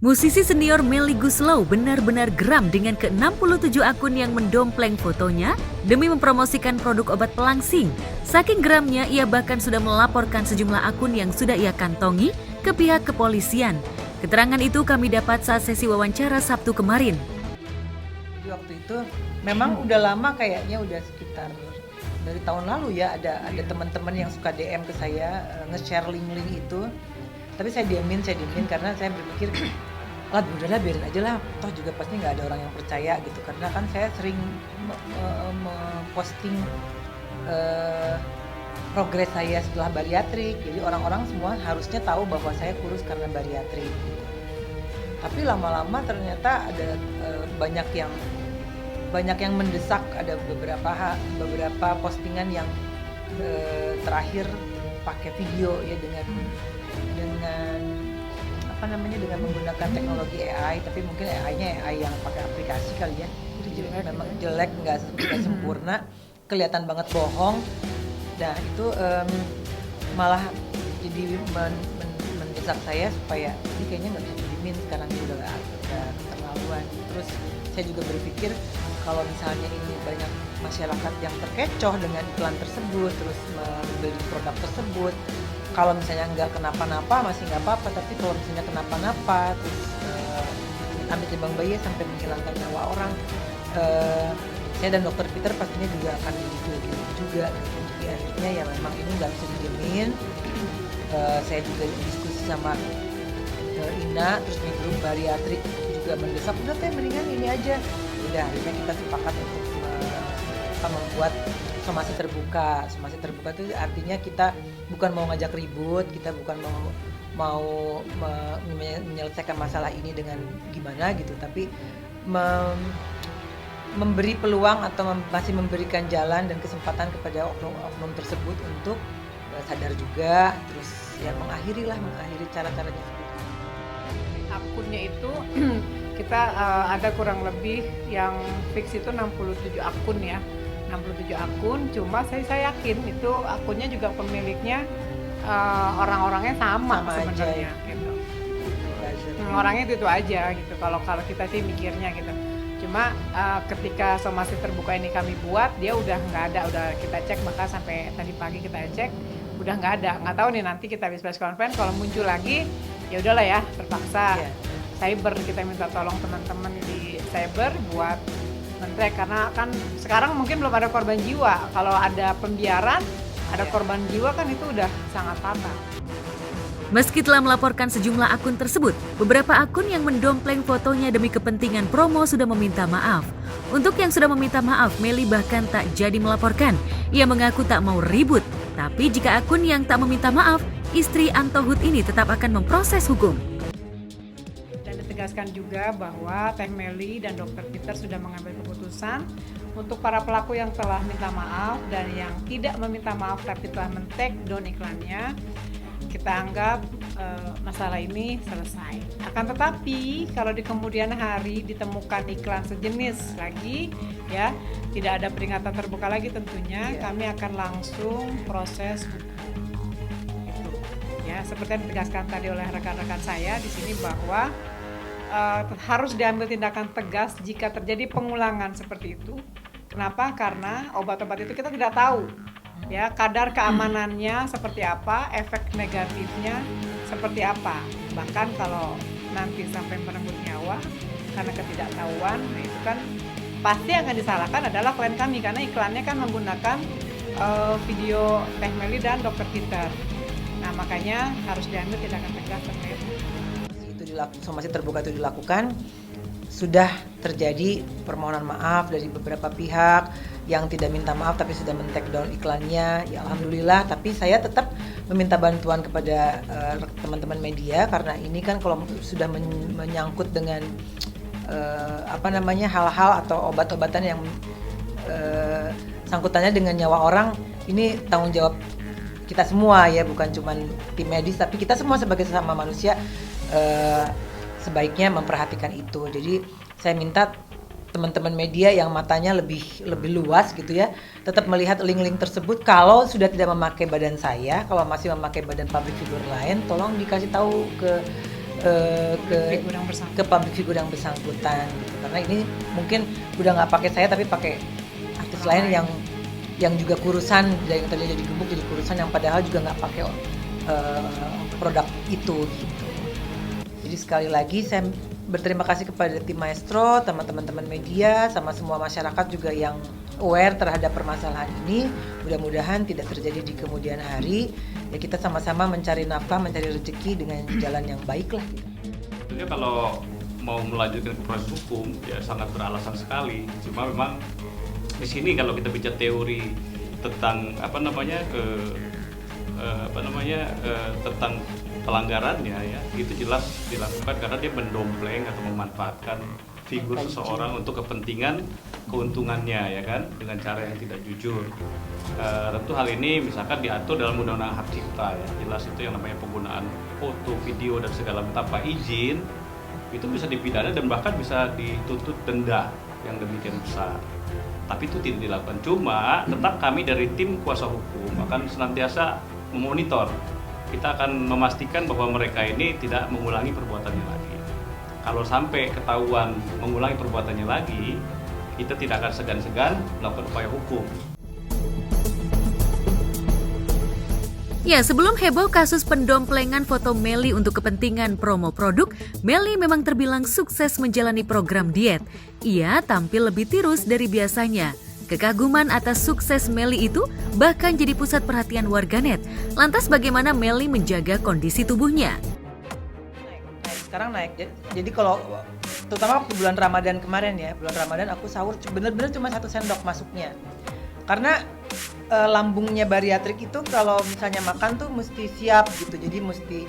Musisi senior Melly Goeslaw benar-benar geram dengan ke-67 akun yang mendompleng fotonya demi mempromosikan produk obat pelangsing. Saking geramnya, ia bahkan sudah melaporkan sejumlah akun yang sudah ia kantongi ke pihak kepolisian. Keterangan itu kami dapat saat sesi wawancara Sabtu kemarin. Jadi waktu itu memang udah lama, kayaknya udah sekitar dari tahun lalu ya, ada teman-teman yang suka DM ke saya, nge-share link-link itu. Tapi saya diemin karena saya berpikir udahlah biarin aja lah, toh juga pasti nggak ada orang yang percaya gitu, karena kan saya sering memposting progres saya setelah bariatrik, jadi orang-orang semua harusnya tahu bahwa saya kurus karena bariatrik gitu. Tapi lama-lama ternyata ada banyak yang mendesak, ada beberapa postingan yang terakhir pakai video ya dengan dengan menggunakan teknologi AI, tapi mungkin AI-nya AI yang pakai aplikasi kali ya. Jadi memang jelek, nggak sempurna, kelihatan banget bohong. Nah itu malah jadi mendesak saya supaya ini kayaknya nggak bisa didiemin, sekarang ini udah keterlaluan. Terus saya juga berpikir kalau misalnya ini banyak masyarakat yang terkecoh dengan iklan tersebut, terus membeli produk tersebut, kalau misalnya nggak kenapa-napa masih nggak apa-apa, tapi kalau misalnya kenapa-napa terus amit timbang bayi sampai menghilangkan nyawa orang, saya dan Dokter Peter pastinya juga akan didukung juga gitu. Jadi akhirnya ya memang ini nggak bisa didiemin. Saya juga diskusi sama Ina, terus di grup bariatrik juga mendesak, udah teh mendingan ini aja. Udah akhirnya kita sepakat untuk membuat somasi terbuka. Somasi terbuka itu artinya kita bukan mau ngajak ribut, kita bukan mau menyelesaikan masalah ini dengan gimana gitu, tapi memberi peluang atau masih memberikan jalan dan kesempatan kepada oknum tersebut untuk sadar juga, terus ya mengakhiri cara-caranya seperti itu. Akunnya itu kita ada kurang lebih yang fix itu 67 akun ya. 67 akun, cuma saya yakin itu akunnya juga pemiliknya orang-orangnya sama sebenarnya gitu. Orangnya itu aja gitu kalau kita sih mikirnya gitu. Cuma ketika somasi terbuka ini kami buat, dia udah nggak ada, udah kita cek, maka sampai tadi pagi kita cek udah nggak ada. Nggak tahu nih nanti kita habis press conference kalau muncul lagi ya udahlah ya, terpaksa. Cyber, kita minta tolong teman-teman di cyber buat men-track, karena kan sekarang mungkin belum ada korban jiwa. Kalau ada pembiaran, ada korban jiwa kan itu udah sangat fatal. Meski telah melaporkan sejumlah akun tersebut, beberapa akun yang mendompleng fotonya demi kepentingan promo sudah meminta maaf. Untuk yang sudah meminta maaf, Melly bahkan tak jadi melaporkan. Ia mengaku tak mau ribut, tapi jika akun yang tak meminta maaf, istri Antohut ini tetap akan memproses hukum. Tegaskan juga bahwa Teh Melly dan Dokter Peter sudah mengambil keputusan untuk para pelaku yang telah minta maaf dan yang tidak meminta maaf tapi telah men-take down iklannya. Kita anggap masalah ini selesai. Akan tetapi kalau di kemudian hari ditemukan iklan sejenis lagi, ya tidak ada peringatan terbuka lagi tentunya, kami akan langsung proses hukum. Itu, ya seperti yang ditegaskan tadi oleh rekan-rekan saya di sini bahwa harus diambil tindakan tegas jika terjadi pengulangan seperti itu. Kenapa? Karena obat-obat itu kita tidak tahu ya kadar keamanannya seperti apa, efek negatifnya seperti apa. Bahkan kalau nanti sampai merenggut nyawa karena ketidaktahuan, nah itu kan pasti yang akan disalahkan adalah klien kami, karena iklannya kan menggunakan video Teh Melly dan Dokter Peter. Nah makanya harus diambil tindakan tegas terkait somasi terbuka itu dilakukan, sudah terjadi permohonan maaf dari beberapa pihak yang tidak minta maaf tapi sudah men-take down iklannya, ya alhamdulillah. Tapi saya tetap meminta bantuan kepada teman-teman media, karena ini kan kalau sudah menyangkut dengan hal-hal atau obat-obatan yang sangkutannya dengan nyawa orang, ini tanggung jawab kita semua ya, bukan cuma tim medis tapi kita semua sebagai sesama manusia sebaiknya memperhatikan itu. Jadi saya minta teman-teman media yang matanya lebih luas gitu ya, tetap melihat link-link tersebut. Kalau sudah tidak memakai badan saya, kalau masih memakai badan public figure lain, tolong dikasih tahu ke ke public figure yang bersangkutan gitu. Karena ini mungkin udah nggak pakai saya tapi pakai artis lain yang juga kurusan, dari yang tadi jadi gemuk jadi kurusan, yang padahal juga nggak pakai produk itu gitu. Jadi sekali lagi saya berterima kasih kepada tim Maestro, teman-teman media, sama semua masyarakat juga yang aware terhadap permasalahan ini. Mudah-mudahan tidak terjadi di kemudian hari. Ya kita sama-sama mencari nafkah, mencari rezeki dengan jalan yang baik lah. Tentunya kalau mau melanjutkan proses hukum ya sangat beralasan sekali. Cuma memang di sini kalau kita bicara teori tentang tentang pelanggarannya ya, itu jelas dilakukan karena dia mendompleng atau memanfaatkan figur seseorang untuk kepentingan keuntungannya ya kan, dengan cara yang tidak jujur. Tentu hal ini misalkan diatur dalam undang-undang hak cipta ya, jelas itu yang namanya penggunaan foto, video dan segala tanpa izin itu bisa dipidana dan bahkan bisa dituntut denda yang demikian besar. Tapi itu tidak dilakukan. Cuma tetap kami dari tim kuasa hukum akan senantiasa memonitor. Kita akan memastikan bahwa mereka ini tidak mengulangi perbuatannya lagi. Kalau sampai ketahuan mengulangi perbuatannya lagi, kita tidak akan segan-segan melakukan upaya hukum. Ya, sebelum heboh kasus pendomplengan foto Melly untuk kepentingan promo produk, Melly memang terbilang sukses menjalani program diet. Ia tampil lebih tirus dari biasanya. Kekaguman atas sukses Melly itu bahkan jadi pusat perhatian warganet. Lantas bagaimana Melly menjaga kondisi tubuhnya? Sekarang naik. Jadi kalau terutama waktu bulan Ramadan kemarin ya, bulan Ramadan aku sahur bener-bener cuma 1 sendok masuknya. Karena lambungnya bariatrik itu kalau misalnya makan tuh mesti siap gitu. Jadi mesti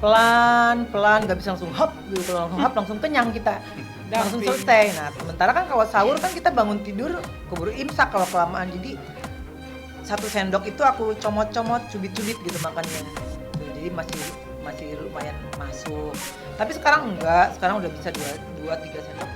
pelan-pelan, nggak bisa langsung hop gitu. Kalau langsung hop langsung kenyang kita. Langsung selesai. Nah, sementara kan kalau sahur kan kita bangun tidur keburu imsak kalau kelamaan. Jadi 1 sendok itu aku comot-comot, cubit-cubit gitu makannya. Jadi masih lumayan masuk. Tapi sekarang enggak, sekarang udah bisa 2-3 sendok.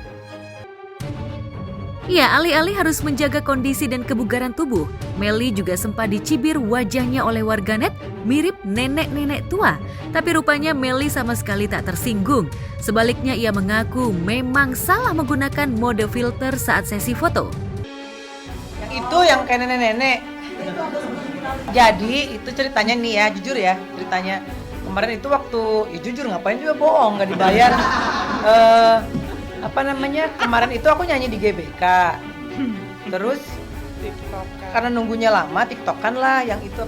Ya, alih-alih harus menjaga kondisi dan kebugaran tubuh, Melly juga sempat dicibir wajahnya oleh warganet mirip nenek-nenek tua. Tapi rupanya Melly sama sekali tak tersinggung. Sebaliknya ia mengaku memang salah menggunakan mode filter saat sesi foto. Yang itu yang kayak nenek-nenek. Jadi itu ceritanya nih ya, jujur ya ceritanya. Kemarin itu waktu, ya jujur ngapain juga bohong, nggak dibayar. Kemarin itu aku nyanyi di GBK. Terus karena nunggunya lama, TikTokan lah yang itu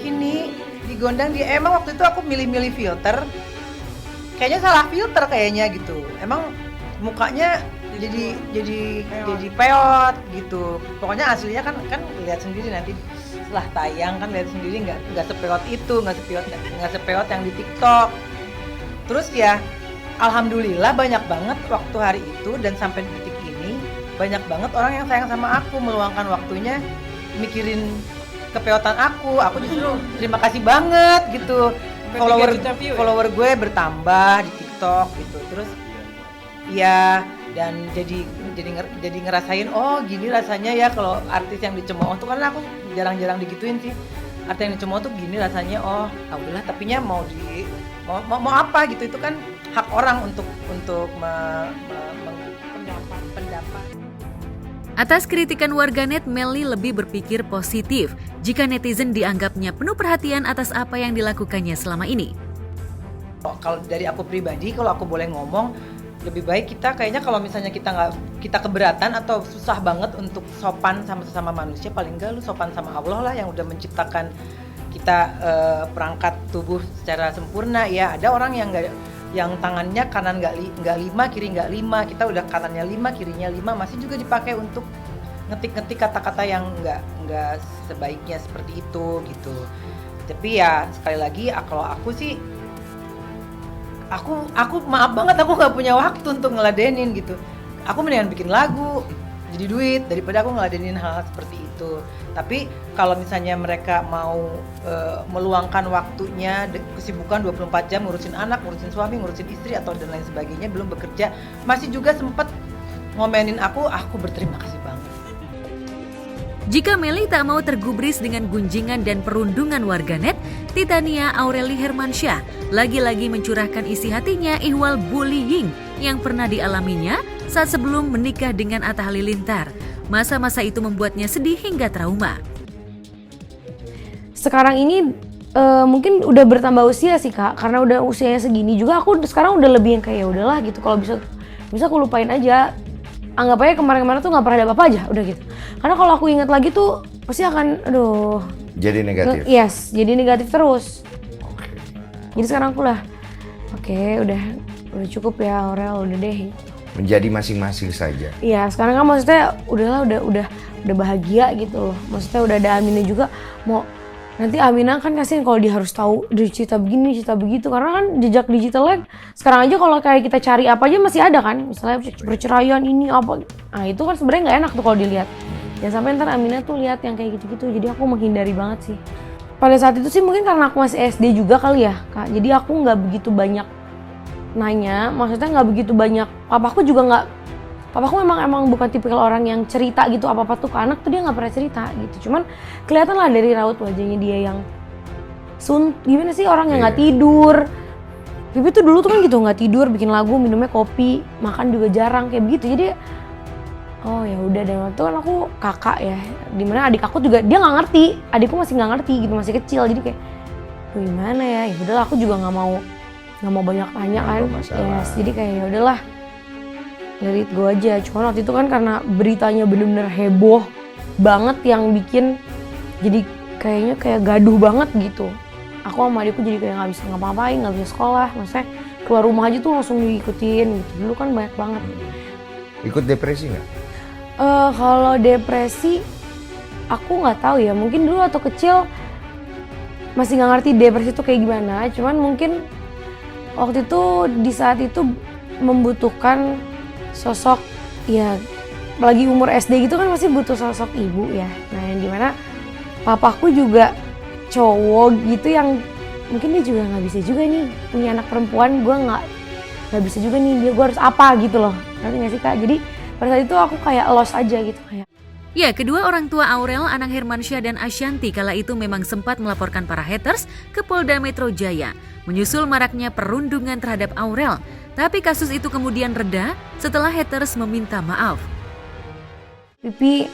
ini digondang dia. Emang waktu itu aku milih-milih filter. Kayaknya salah filter kayaknya gitu. Emang mukanya jadi peot gitu. Pokoknya aslinya kan lihat sendiri nanti setelah tayang kan, lihat sendiri nggak sepeot itu, nggak sepeot yang di TikTok. Terus ya alhamdulillah banyak banget waktu hari itu dan sampai detik ini banyak banget orang yang sayang sama aku, meluangkan waktunya mikirin kepeotan aku justru terima kasih banget gitu. Follower gue bertambah di TikTok gitu. Terus ya dan jadi ngerasain oh gini rasanya ya kalau artis yang dicemooh tuh, karena aku jarang-jarang digituin sih. Artis yang dicemooh tuh gini rasanya, oh alhamdulillah, tapinya mau apa gitu, itu kan hak orang untuk pendapat. Atas kritikan warganet, Melly lebih berpikir positif jika netizen dianggapnya penuh perhatian atas apa yang dilakukannya selama ini. Kalau dari aku pribadi, kalau aku boleh ngomong, lebih baik kita kayaknya kalau misalnya kita keberatan atau susah banget untuk sopan sama sesama manusia, paling enggak lu sopan sama Allah lah yang udah menciptakan kita perangkat tubuh secara sempurna ya. Ada orang yang tangannya kanan nggak 5, kiri nggak 5, kita udah kanannya 5, kirinya 5, masih juga dipakai untuk ngetik-ngetik kata-kata yang nggak sebaiknya seperti itu gitu. Tapi ya sekali lagi kalau aku sih, aku maaf banget, aku nggak punya waktu untuk ngeladenin gitu. Aku mendingan bikin lagu jadi duit daripada aku ngeladenin hal seperti itu. Tapi kalau misalnya mereka mau meluangkan waktunya, kesibukan 24 jam ngurusin anak, ngurusin suami, ngurusin istri atau dan lain sebagainya, belum bekerja, masih juga sempet ngomenin aku berterima kasih banget. Jika Melly tak mau tergubris dengan gunjingan dan perundungan warganet, Titania Aureli Hermansyah lagi-lagi mencurahkan isi hatinya ihwal bullying yang pernah dialaminya saat sebelum menikah dengan Atta Halilintar. Masa-masa itu membuatnya sedih hingga trauma. Sekarang ini mungkin udah bertambah usia sih Kak, karena udah usianya segini juga aku sekarang udah lebih yang kayak ya udahlah gitu, kalau bisa aku lupain aja. Anggap aja kemarin-kemarin tuh nggak pernah ada apa-apa aja, udah gitu. Karena kalau aku ingat lagi tuh pasti akan, aduh. Jadi negatif? Yes, jadi negatif terus. Jadi sekarang aku lah, oke, udah cukup ya Aurel, udah deh. Menjadi masing-masing saja? Iya, sekarang kan maksudnya udahlah, udah bahagia gitu loh. Maksudnya udah ada Aminah juga, mau nanti Aminah kan kasihan kalau dia harus tahu dari cerita begini, cerita begitu. Karena kan jejak digitalnya sekarang aja kalau kayak kita cari apa aja masih ada kan. Misalnya perceraian ini apa. Nah itu kan sebenarnya nggak enak tuh kalau dilihat. Jangan sampai ntar Aminah tuh lihat yang kayak gitu-gitu. Jadi aku menghindari banget sih. Pada saat itu sih mungkin karena aku masih SD juga kali ya Kak. Jadi aku nggak begitu banyak nanya. Maksudnya nggak begitu banyak. Papaku juga nggak. Papaku emang bukan tipikal orang yang cerita gitu apa-apa tuh ke anak tuh dia nggak pernah cerita gitu. Cuman kelihatan lah dari raut wajahnya dia yang gimana sih orang yang nggak tidur. Pipi tuh dulu tuh kan gitu nggak tidur, bikin lagu, minumnya kopi, makan juga jarang kayak begitu. Jadi oh ya udah, dan waktu itu kan aku kakak ya, dimana adik aku juga dia nggak ngerti, adikku masih nggak ngerti gitu, masih kecil. Jadi kayak gimana ya, ya udahlah aku juga nggak mau banyak tanya kan. Yes, jadi kayak ya udahlah. Let it go aja. Cuma waktu itu kan karena beritanya bener-bener heboh banget yang bikin jadi kayaknya kayak gaduh banget gitu. Aku sama adikku jadi kayak nggak bisa ngapa-ngapain, nggak bisa sekolah. Maksudnya keluar rumah aja tuh langsung diikutin gitu. Dulu kan banyak banget. Ikut depresi nggak? Kalau depresi aku nggak tahu ya. Mungkin dulu waktu kecil masih nggak ngerti depresi itu kayak gimana. Cuman mungkin waktu itu di saat itu membutuhkan sosok ya, apalagi umur SD gitu kan masih butuh sosok ibu ya. Nah yang dimana papaku juga cowok gitu yang mungkin dia juga nggak bisa juga nih punya anak perempuan, gue nggak bisa juga nih, gue harus apa gitu loh, ngerti nggak sih Kak? Jadi pada saat itu aku kayak lost aja gitu kayak. Ya, kedua orang tua Aurel, Anang Hermansyah dan Ashanti kala itu memang sempat melaporkan para haters ke Polda Metro Jaya menyusul maraknya perundungan terhadap Aurel. Tapi kasus itu kemudian reda setelah haters meminta maaf. Pipi,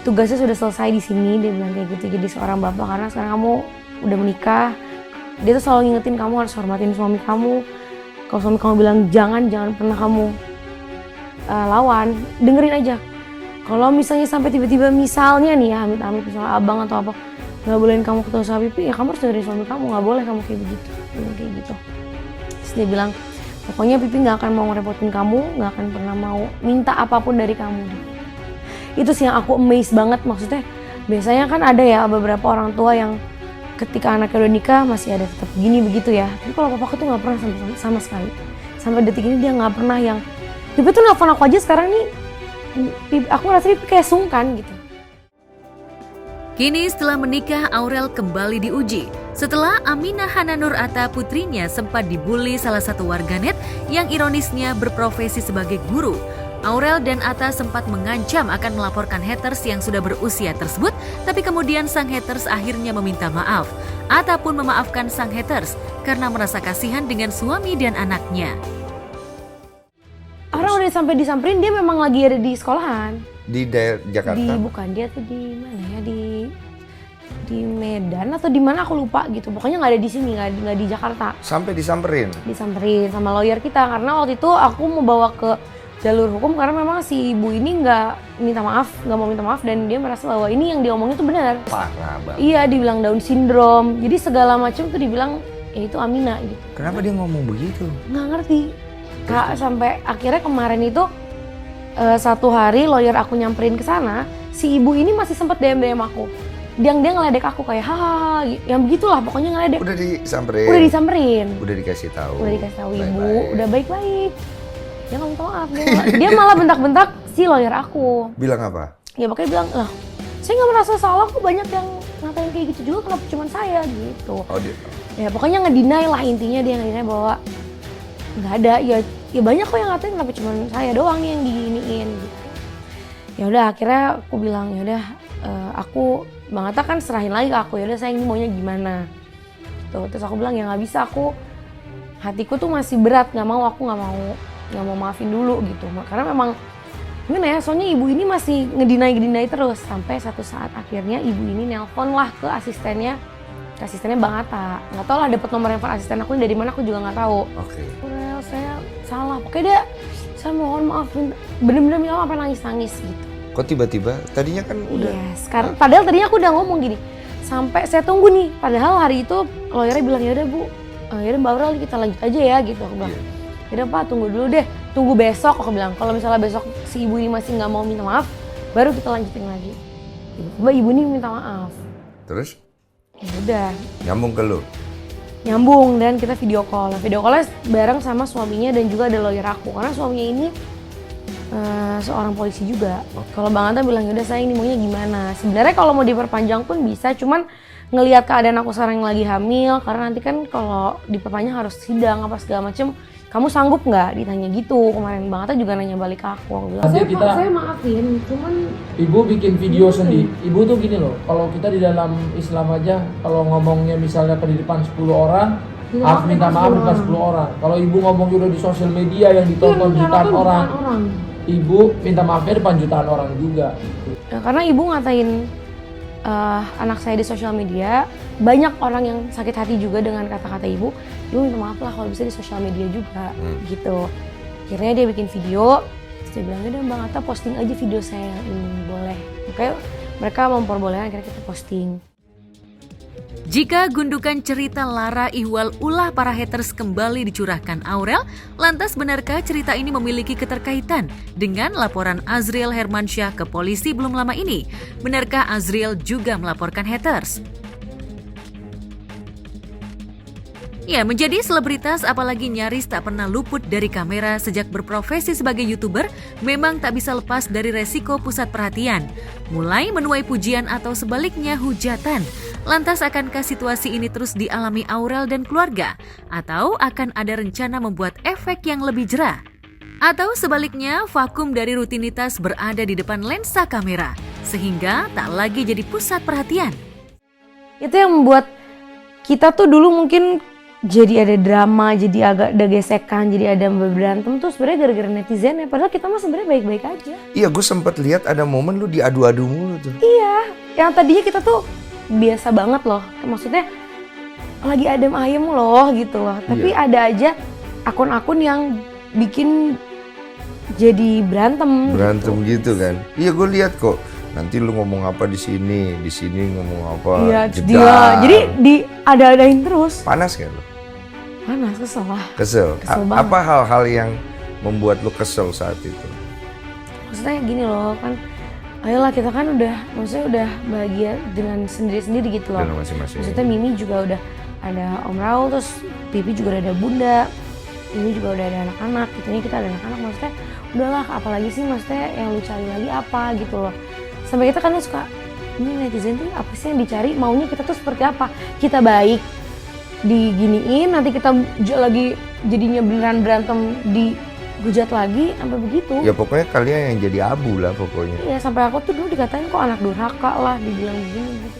tugasnya sudah selesai di sini, dia bilang kayak gitu. Jadi seorang bapak, karena sekarang kamu udah menikah, dia tuh selalu ngingetin kamu harus hormatin suami kamu. Kalau suami kamu bilang jangan pernah kamu lawan, dengerin aja. Kalau misalnya sampai tiba-tiba misalnya nih ya, amit-amit misalnya abang atau apa, nggak bolehin kamu ketemu sama Pipi, ya kamu harus dengerin suami kamu, nggak boleh kamu kayak begitu, kayak gitu. Terus dia bilang, pokoknya Pipi nggak akan mau ngerepotin kamu, nggak akan pernah mau minta apapun dari kamu. Itu sih yang aku amazed banget, maksudnya biasanya kan ada ya beberapa orang tua yang ketika anaknya udah nikah masih ada tetap gini begitu ya. Tapi kalau papaku tuh nggak pernah sama sekali. Sampai detik ini dia nggak pernah yang, Pipi tuh nelfon aku aja sekarang nih, aku ngerasa Pipi kayak sungkan gitu. Kini setelah menikah, Aurel kembali diuji. Setelah Aminah Hananur Atta putrinya sempat dibully salah satu warganet yang ironisnya berprofesi sebagai guru. Aurel dan Atta sempat mengancam akan melaporkan haters yang sudah berusia tersebut, tapi kemudian sang haters akhirnya meminta maaf. Atta pun memaafkan sang haters karena merasa kasihan dengan suami dan anaknya. Orang udah sampai disamperin, dia memang lagi ada di sekolahan. Di daerah Jakarta? Bukan, dia tuh di mana ya, di Medan atau di mana aku lupa gitu. Pokoknya nggak ada di sini, nggak di Jakarta. Sampai disamperin? Disamperin sama lawyer kita, karena waktu itu aku mau bawa ke jalur hukum karena memang si ibu ini nggak mau minta maaf dan dia merasa bahwa ini yang diomongin tuh benar. Parah banget. Iya, dibilang Down syndrome. Jadi segala macam tuh dibilang ya itu Amina gitu. Kenapa dia ngomong begitu? Nggak ngerti. Kak, sampai akhirnya kemarin itu satu hari lawyer aku nyamperin ke sana, si ibu ini masih sempat DM aku. Dia ngeledek aku kayak hahaha, yang begitulah pokoknya ngeledek. Udah disamperin. Udah dikasih tahu. Ibu, udah baik-baik. Dia nggak minta maaf, dia malah bentak-bentak si lawyer aku. Bilang apa? Ya makanya bilang, lah saya nggak merasa salah kok, banyak yang ngatain kayak gitu juga, kenapa cuma saya gitu. Oh dia. Ya pokoknya ngedinai lah, intinya dia ngedinai bahwa nggak ada, ya banyak kok yang ngatain, kenapa cuma saya doang yang diginiin gitu. Ya udah akhirnya aku bilang ya udah aku Bang Atta kan serahin lagi ke aku, ya udah saya ini maunya gimana. gitu. Terus aku bilang ya nggak bisa, hatiku tuh masih berat, aku nggak mau maafin dulu gitu. Karena memang gimana ya, soalnya ibu ini masih ngedinai terus sampai satu saat akhirnya ibu ini nelpon lah ke asistennya Bang Atta. Nggak tahu lah dapet nomor handphone asisten aku dari mana, aku juga nggak tahu. Oke. Well, saya salah, pokoknya saya mohon maaf, bener-bener minta maaf, sampai nangis gitu. Kok tiba-tiba? Tadinya kan udah. Yes, padahal tadinya aku udah ngomong gini, sampai saya tunggu nih. Padahal hari itu lawyernya bilang ya udah Bu, yaudah Mbak Aurel kita lanjut aja ya gitu. Aku bilang, yaudah Pak tunggu dulu deh, tunggu besok. Aku bilang kalau misalnya besok si ibu ini masih nggak mau minta maaf, baru kita lanjutin lagi. Tiba-tiba ibu ini minta maaf. Terus? Ya udah. Nyambung ke lu? Nyambung, dan kita video call. Video callnya bareng sama suaminya dan juga ada lawyer aku. Karena suaminya ini seorang polisi juga. Kalau Bang Atta bilang yaudah sayang ini maunya gimana. Sebenarnya kalau mau diperpanjang pun bisa, cuman ngelihat keadaan aku sekarang yang lagi hamil, karena nanti kan kalau diperpanjang harus sidang apa segala macem. Kamu sanggup nggak? Ditanya gitu. Kemarin Bang Atta juga nanya balik ke aku bilang, saya maafin, cuman ibu bikin video sendiri. Ibu tuh gini loh, kalau kita di dalam Islam aja, kalau ngomongnya misalnya ke di depan 10 orang, harus minta maaf depan 10 orang. Kalau ibu ngomong udah di sosial media yang ditonton jutaan orang, ibu minta maafnya depan jutaan orang juga. Ya, karena ibu ngatain anak saya di sosial media, banyak orang yang sakit hati juga dengan kata-kata ibu minta maaf lah kalau bisa di sosial media juga gitu. Akhirnya dia bikin video, terus dia bilang udah Bang Atta posting aja video saya yang ini, boleh. Makanya mereka memperbolehkan, akhirnya kita posting. Jika gundukan cerita lara ihwal ulah para haters kembali dicurahkan Aurel, lantas benarkah cerita ini memiliki keterkaitan dengan laporan Azriel Hermansyah ke polisi belum lama ini? Benarkah Azriel juga melaporkan haters? Ya, menjadi selebritas apalagi nyaris tak pernah luput dari kamera sejak berprofesi sebagai YouTuber, memang tak bisa lepas dari resiko pusat perhatian. Mulai menuai pujian atau sebaliknya hujatan. Lantas akankah situasi ini terus dialami Aurel dan keluarga? Atau akan ada rencana membuat efek yang lebih jerah? Atau sebaliknya, vakum dari rutinitas berada di depan lensa kamera, sehingga tak lagi jadi pusat perhatian? Itu yang membuat kita tuh dulu mungkin jadi ada drama, jadi agak ada gesekan, jadi ada berantem tuh sebenarnya gara-gara netizen ya. Padahal kita mah sebenarnya baik-baik aja. Iya, gue sempet lihat ada momen lu diadu-adu mulu tuh. Iya, yang tadinya kita tuh biasa banget loh. Maksudnya lagi adem ayem loh gitu loh. Tapi ada aja akun-akun yang bikin jadi berantem. Berantem gitu kan. Iya, gue lihat kok. Nanti lu ngomong apa di sini ngomong apa. Iya, jadi diada-adain terus. Panas kan lu? Panas, kesel lah. Kesel banget. Apa hal-hal yang membuat lu kesel saat itu? Maksudnya gini loh kan, ayolah kita kan maksudnya udah bahagia dengan sendiri-sendiri gitu loh. Dengan masing-masing. Maksudnya Mimi juga udah ada Om Raul, terus Pipi juga udah ada Bunda, ini juga udah ada anak-anak, gitu. Ini kita ada anak-anak, maksudnya udahlah apalagi sih, maksudnya yang lu cari lagi apa gitu loh. Sampai kita kan suka, ini netizen tuh apa sih yang dicari, maunya kita tuh seperti apa? Kita baik, diginiin, nanti kita lagi jadinya beneran berantem, dihujat lagi, sampai begitu. Ya pokoknya kalian yang jadi abu lah pokoknya. Iya, sampai aku tuh dulu dikatain kok anak durhaka lah, dibilang begini gitu.